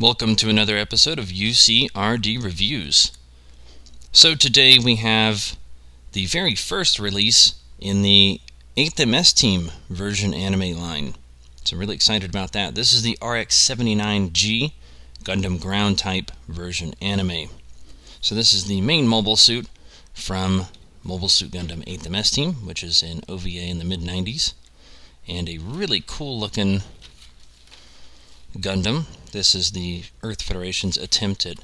Welcome to another episode of UCRD Reviews. So today we have the very first release in the 8th MS Team version anime line. So I'm really excited about that. This is the RX-79G Gundam Ground type version anime. So this is the main mobile suit from Mobile Suit Gundam 8th MS Team, which is an OVA in the mid-90s. And a really cool looking Gundam. This is the Earth Federation's attempt at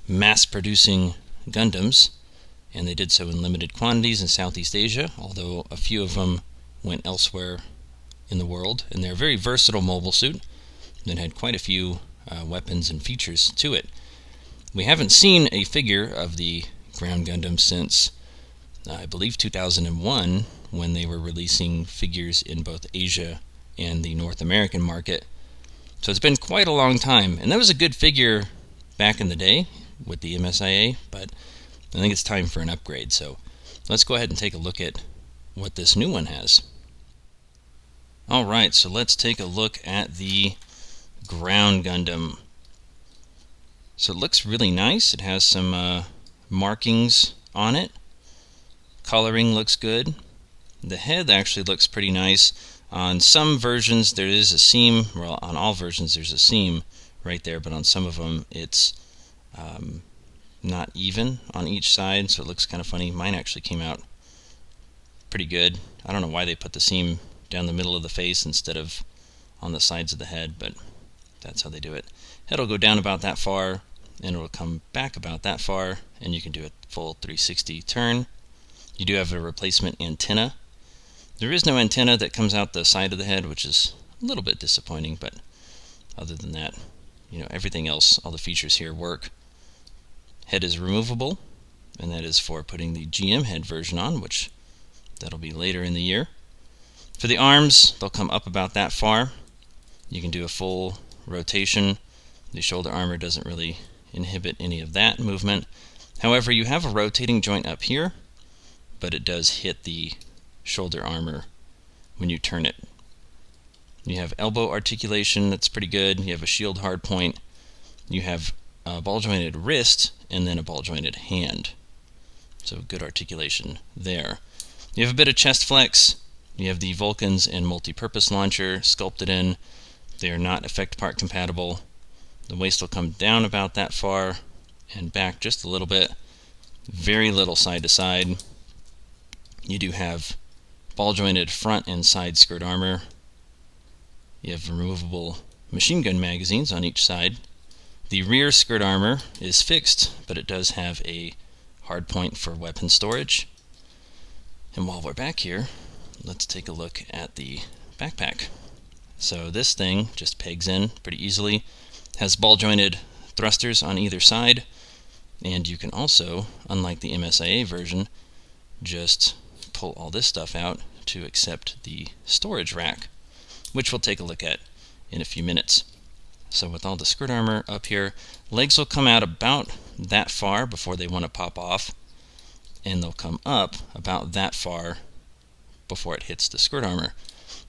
mass-producing Gundams, and they did so in limited quantities in Southeast Asia, although a few of them went elsewhere in the world. And they're a very versatile mobile suit that had quite a few weapons and features to it. We haven't seen a figure of the Ground Gundam since, I believe, 2001, when they were releasing figures in both Asia and the North American market. So it's been quite a long time, and that was a good figure back in the day with the MSIA, but I think it's time for an upgrade. So let's go ahead and take a look at what this new one has. Alright, so let's take a look at the Ground Gundam. So it looks really nice. It has some markings on it. Coloring looks good. The head actually looks pretty nice. On some versions there is a seam, well, on all versions there's a seam right there, but on some of them it's not even on each side, so it looks kind of funny. Mine actually came out pretty good. I don't know why they put the seam down the middle of the face instead of on the sides of the head, but that's how they do it. Head will go down about that far, and it will come back about that far, and you can do a full 360 turn. You do have a replacement antenna. There is no antenna that comes out the side of the head, which is a little bit disappointing, but other than that, everything else, all the features here work. Head is removable, and that is for putting the GM head version on, which that'll be later in the year. For the arms, they'll come up about that far. You can do a full rotation. The shoulder armor doesn't really inhibit any of that movement. However, you have a rotating joint up here, but it does hit the shoulder armor when you turn it. You have elbow articulation, that's pretty good. You have a shield hard point. You have a ball jointed wrist and then a ball jointed hand. So good articulation there. You have a bit of chest flex. You have the Vulcans and multi-purpose launcher sculpted in. They are not effect part compatible. The waist will come down about that far and back just a little bit. Very little side to side. You do have ball-jointed front and side skirt armor. You have removable machine gun magazines on each side. The rear skirt armor is fixed, but it does have a hard point for weapon storage. And while we're back here, let's take a look at the backpack. So this thing just pegs in pretty easily. Has ball-jointed thrusters on either side, and you can also, unlike the MSIA version, just pull all this stuff out to accept the storage rack, which we'll take a look at in a few minutes. So with all the skirt armor up here, legs will come out about that far before they want to pop off, and they'll come up about that far before it hits the skirt armor.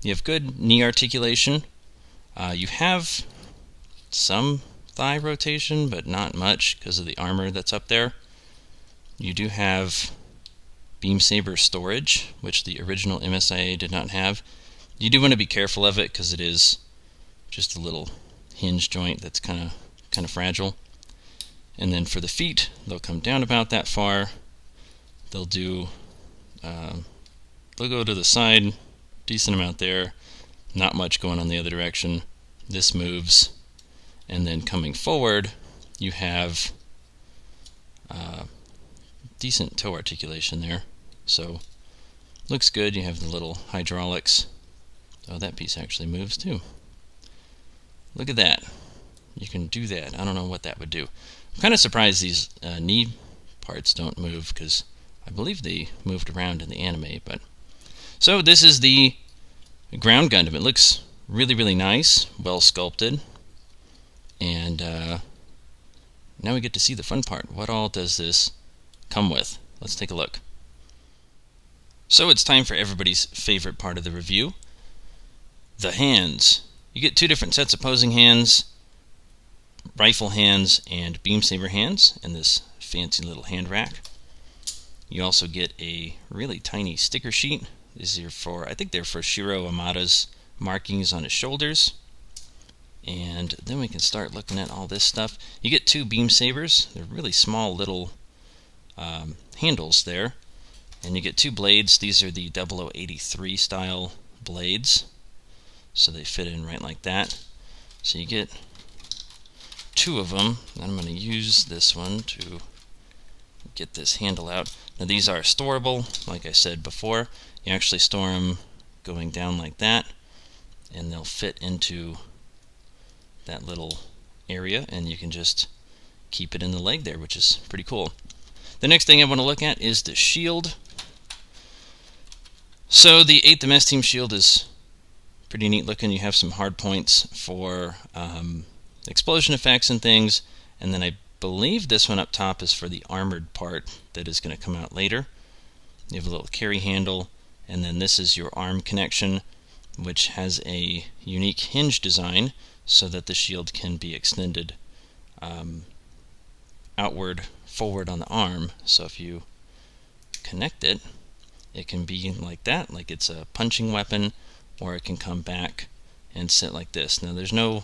You have good knee articulation. You have some thigh rotation, but not much because of the armor that's up there. You do have beam saber storage, which the original MSIA did not have. You do want to be careful of it because it is just a little hinge joint that's kind of fragile. And then for the feet, they'll come down about that far. They'll go to the side, decent amount there, not much going on the other direction. This moves, and then coming forward, you have decent toe articulation there, so looks good. You have the little hydraulics. Oh, that piece actually moves too. Look at that. You can do that. I don't know what that would do. I'm kind of surprised these knee parts don't move, because I believe they moved around in the anime. But so this is the Ground Gundam. It looks really, really nice, well sculpted, and now we get to see the fun part. What all does this come with? Let's take a look. So it's time for everybody's favorite part of the review, the hands. You get two different sets of opposing hands. rifle hands and beam saber hands in this fancy little hand rack. You also get a really tiny sticker sheet. These are for, I think they're for Shiro Amada's markings on his shoulders. And then we can start looking at all this stuff. You get 2 beam sabers. They're really small little handles there. And you get 2 blades. These are the 0083 style blades. So they fit in right like that. So you get 2 of them. I'm going to use this one to get this handle out. Now these are storable, like I said before. You actually store them going down like that, and they'll fit into that little area, and you can just keep it in the leg there, which is pretty cool. The next thing I want to look at is the shield. So the 8th MS Team shield is pretty neat looking. You have some hard points for explosion effects and things, and then I believe this one up top is for the armored part that is going to come out later. You have a little carry handle, and then this is your arm connection, which has a unique hinge design so that the shield can be extended outward, forward on the arm. So if you connect it, it can be like that, like it's a punching weapon, or it can come back and sit like this. Now there's no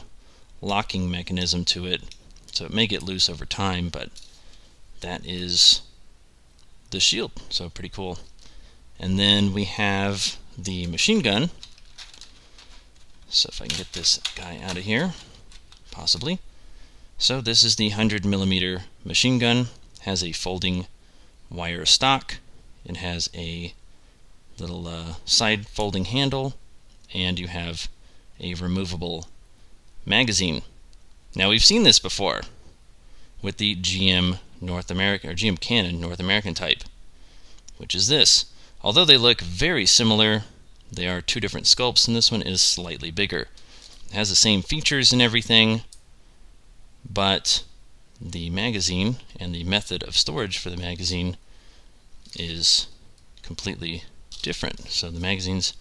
locking mechanism to it, so it may get loose over time, but that is the shield, so pretty cool. And then we have the machine gun. So if I can get this guy out of here, possibly. So this is the 100mm machine gun. Has a folding wire stock. It has a little side folding handle, and you have a removable magazine. Now we've seen this before with the GM North American, or GM Cannon North American type, which is this. Although they look very similar, they are 2 different sculpts, and this one is slightly bigger. It has the same features and everything, but the magazine and the method of storage for the magazine is completely different. So the magazines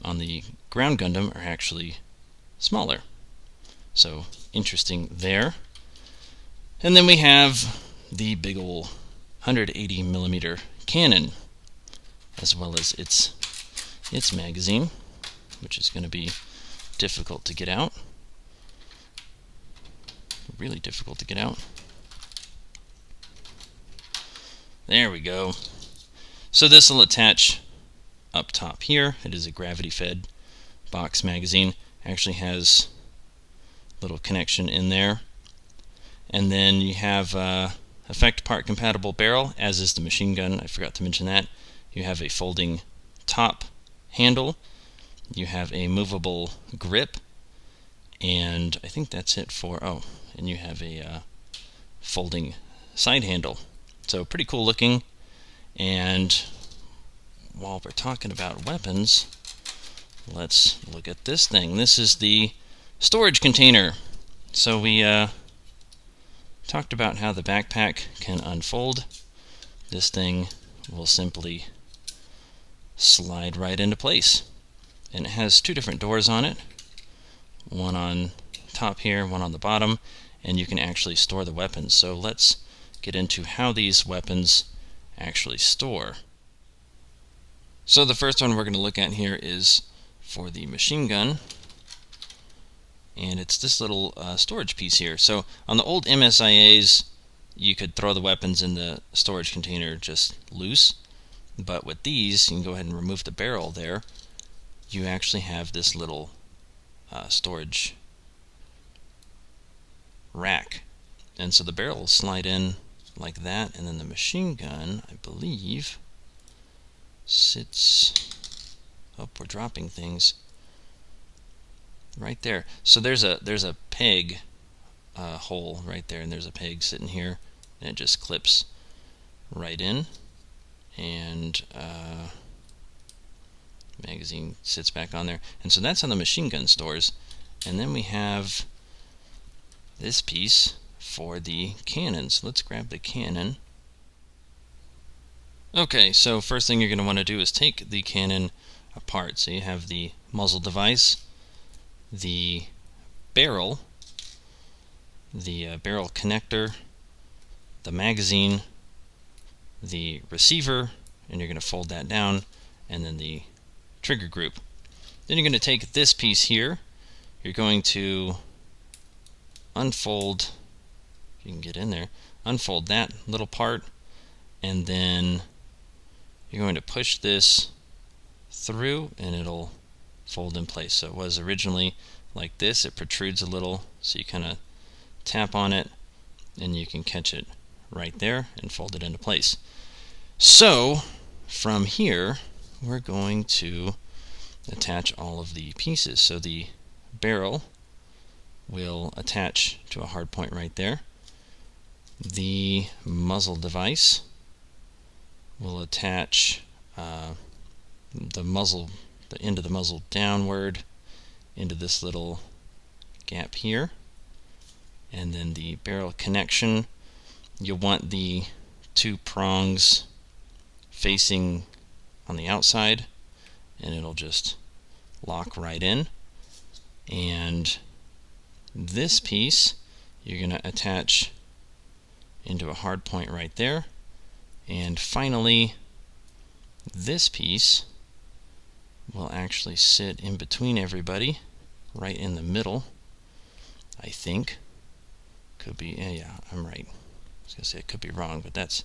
on the Ground Gundam are actually smaller. So interesting there. And then we have the big ol' 180mm cannon, as well as its magazine, which is going to be difficult to get out. Really difficult to get out. There we go. So this will attach up top here. It is a gravity-fed box magazine. Actually has a little connection in there. And then you have effect part compatible barrel, as is the machine gun. I forgot to mention that. You have a folding top handle. You have a movable grip, and I think that's it for, and you have a folding side handle. So pretty cool looking. And while we're talking about weapons, let's look at this thing. This is the storage container. So we talked about how the backpack can unfold. This thing will simply slide right into place. And it has 2 different doors on it. One on top here, one on the bottom, and you can actually store the weapons. So let's get into how these weapons actually store. So the first one we're going to look at here is for the machine gun, and it's this little storage piece here. So on the old MSIAs, you could throw the weapons in the storage container just loose, but with these, you can go ahead and remove the barrel there. You actually have this little storage rack, and so the barrel will slide in like that, and then the machine gun, I believe, sits, we're dropping things right there. So there's a peg hole right there, and there's a peg sitting here, and it just clips right in, and magazine sits back on there. And so that's how the machine gun stores. And then we have this piece for the cannon. So let's grab the cannon. Okay, so first thing you're going to want to do is take the cannon apart. So you have the muzzle device, the barrel, the barrel connector, the magazine, the receiver, and you're going to fold that down, and then the trigger group. Then you're going to take this piece here, you're going to unfold, if you can get in there, unfold that little part, and then you're going to push this through and it'll fold in place. So it was originally like this, it protrudes a little, so you kind of tap on it and you can catch it right there and fold it into place. So from here we're going to attach all of the pieces. So the barrel will attach to a hard point right there. The muzzle device will attach the end of the muzzle downward into this little gap here. And then the barrel connection, you'll want the two prongs facing on the outside, and it'll just lock right in. And this piece you're going to attach into a hard point right there. And finally, this piece will actually sit in between everybody, right in the middle, I think. Could be, yeah, I'm right. I was going to say it could be wrong, but that's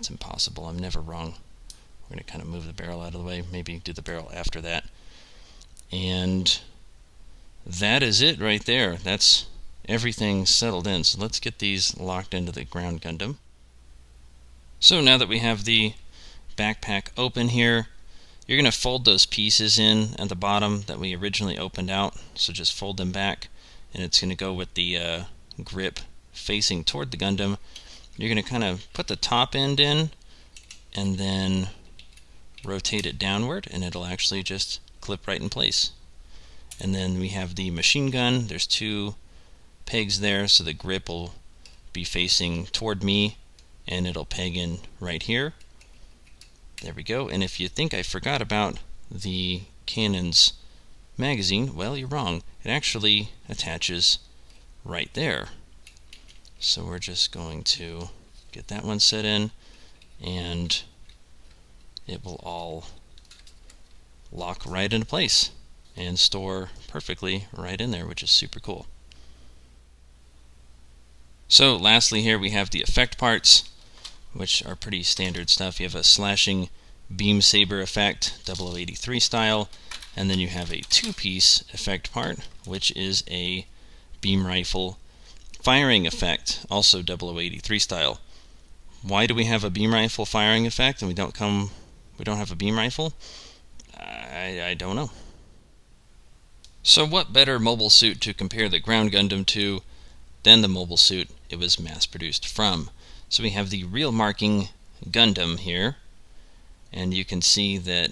impossible. I'm never wrong. We're going to kind of move the barrel out of the way, maybe do the barrel after that. And that is it right there. That's everything settled in. So let's get these locked into the Ground Gundam. So now that we have the backpack open here, you're going to fold those pieces in at the bottom that we originally opened out. So just fold them back, and it's going to go with the grip facing toward the Gundam. You're going to kind of put the top end in and then rotate it downward, and it'll actually just clip right in place. And then we have the machine gun. There's two pegs there, so the grip will be facing toward me, and it'll peg in right here. There we go. And if you think I forgot about the cannon's magazine, well, you're wrong. It actually attaches right there. So we're just going to get that one set in, and it will all lock right into place and store perfectly right in there, which is super cool. So lastly here we have the effect parts, which are pretty standard stuff. You have a slashing beam saber effect, 0083 style, and then you have a two-piece effect part, which is a beam rifle firing effect, also 0083 style. Why do we have a beam rifle firing effect and we don't have a beam rifle? I don't know. So what better mobile suit to compare the Ground Gundam to than the mobile suit it was mass produced from? So we have the real Marking Gundam here, and you can see that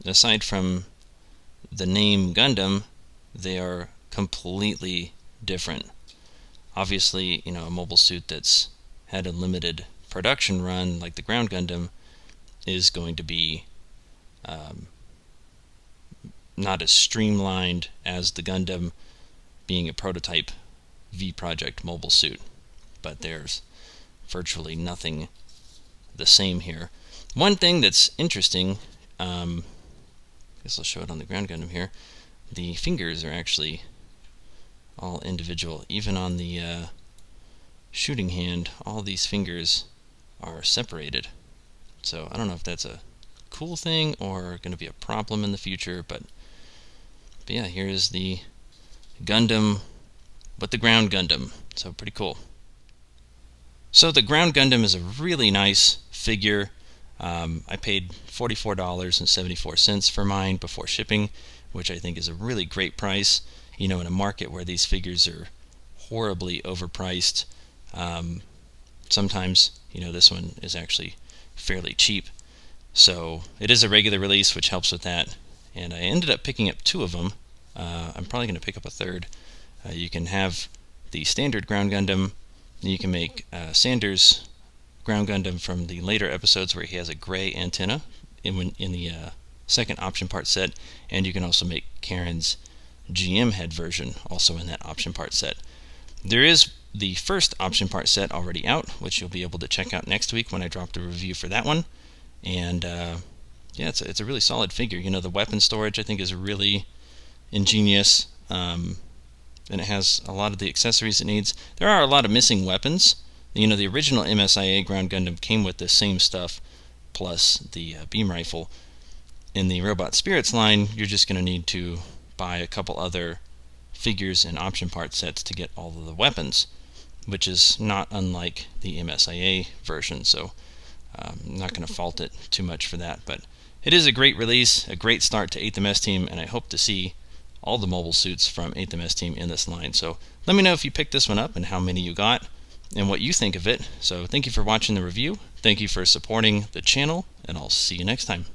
aside from the name Gundam, they are completely different. Obviously, a mobile suit that's had a limited production run like the Ground Gundam is going to be not as streamlined as the Gundam being a prototype V-Project mobile suit, but there's virtually nothing the same here. One thing that's interesting, I guess I'll show it on the Ground Gundam here, the fingers are actually all individual. Even on the shooting hand, all these fingers are separated. So I don't know if that's a cool thing or going to be a problem in the future, but yeah, here's the Gundam with the Ground Gundam. So pretty cool. So the Ground Gundam is a really nice figure. I paid $44.74 for mine before shipping, which I think is a really great price. In a market where these figures are horribly overpriced, sometimes this one is actually fairly cheap. So it is a regular release, which helps with that. And I ended up picking up two of them. I'm probably going to pick up a third. You can have the standard Ground Gundam. You can make Sanders' Ground Gundam from the later episodes where he has a gray antenna in the second option part set, and you can also make Karen's GM head version also in that option part set. There is the first option part set already out, which you'll be able to check out next week when I drop the review for that one. And yeah, it's a really solid figure. You know, the weapon storage I think is really ingenious, and it has a lot of the accessories it needs. There are a lot of missing weapons. You know, the original MSIA Ground Gundam came with the same stuff plus the beam rifle. In the Robot Spirits line, you're just going to need to buy a couple other figures and option part sets to get all of the weapons, which is not unlike the MSIA version, so I'm not going to fault it too much for that. But it is a great release, a great start to 8th MS Team, and I hope to see all the mobile suits from 8th MS Team in this line. So let me know if you picked this one up and how many you got and what you think of it. So thank you for watching the review, thank you for supporting the channel, and I'll see you next time.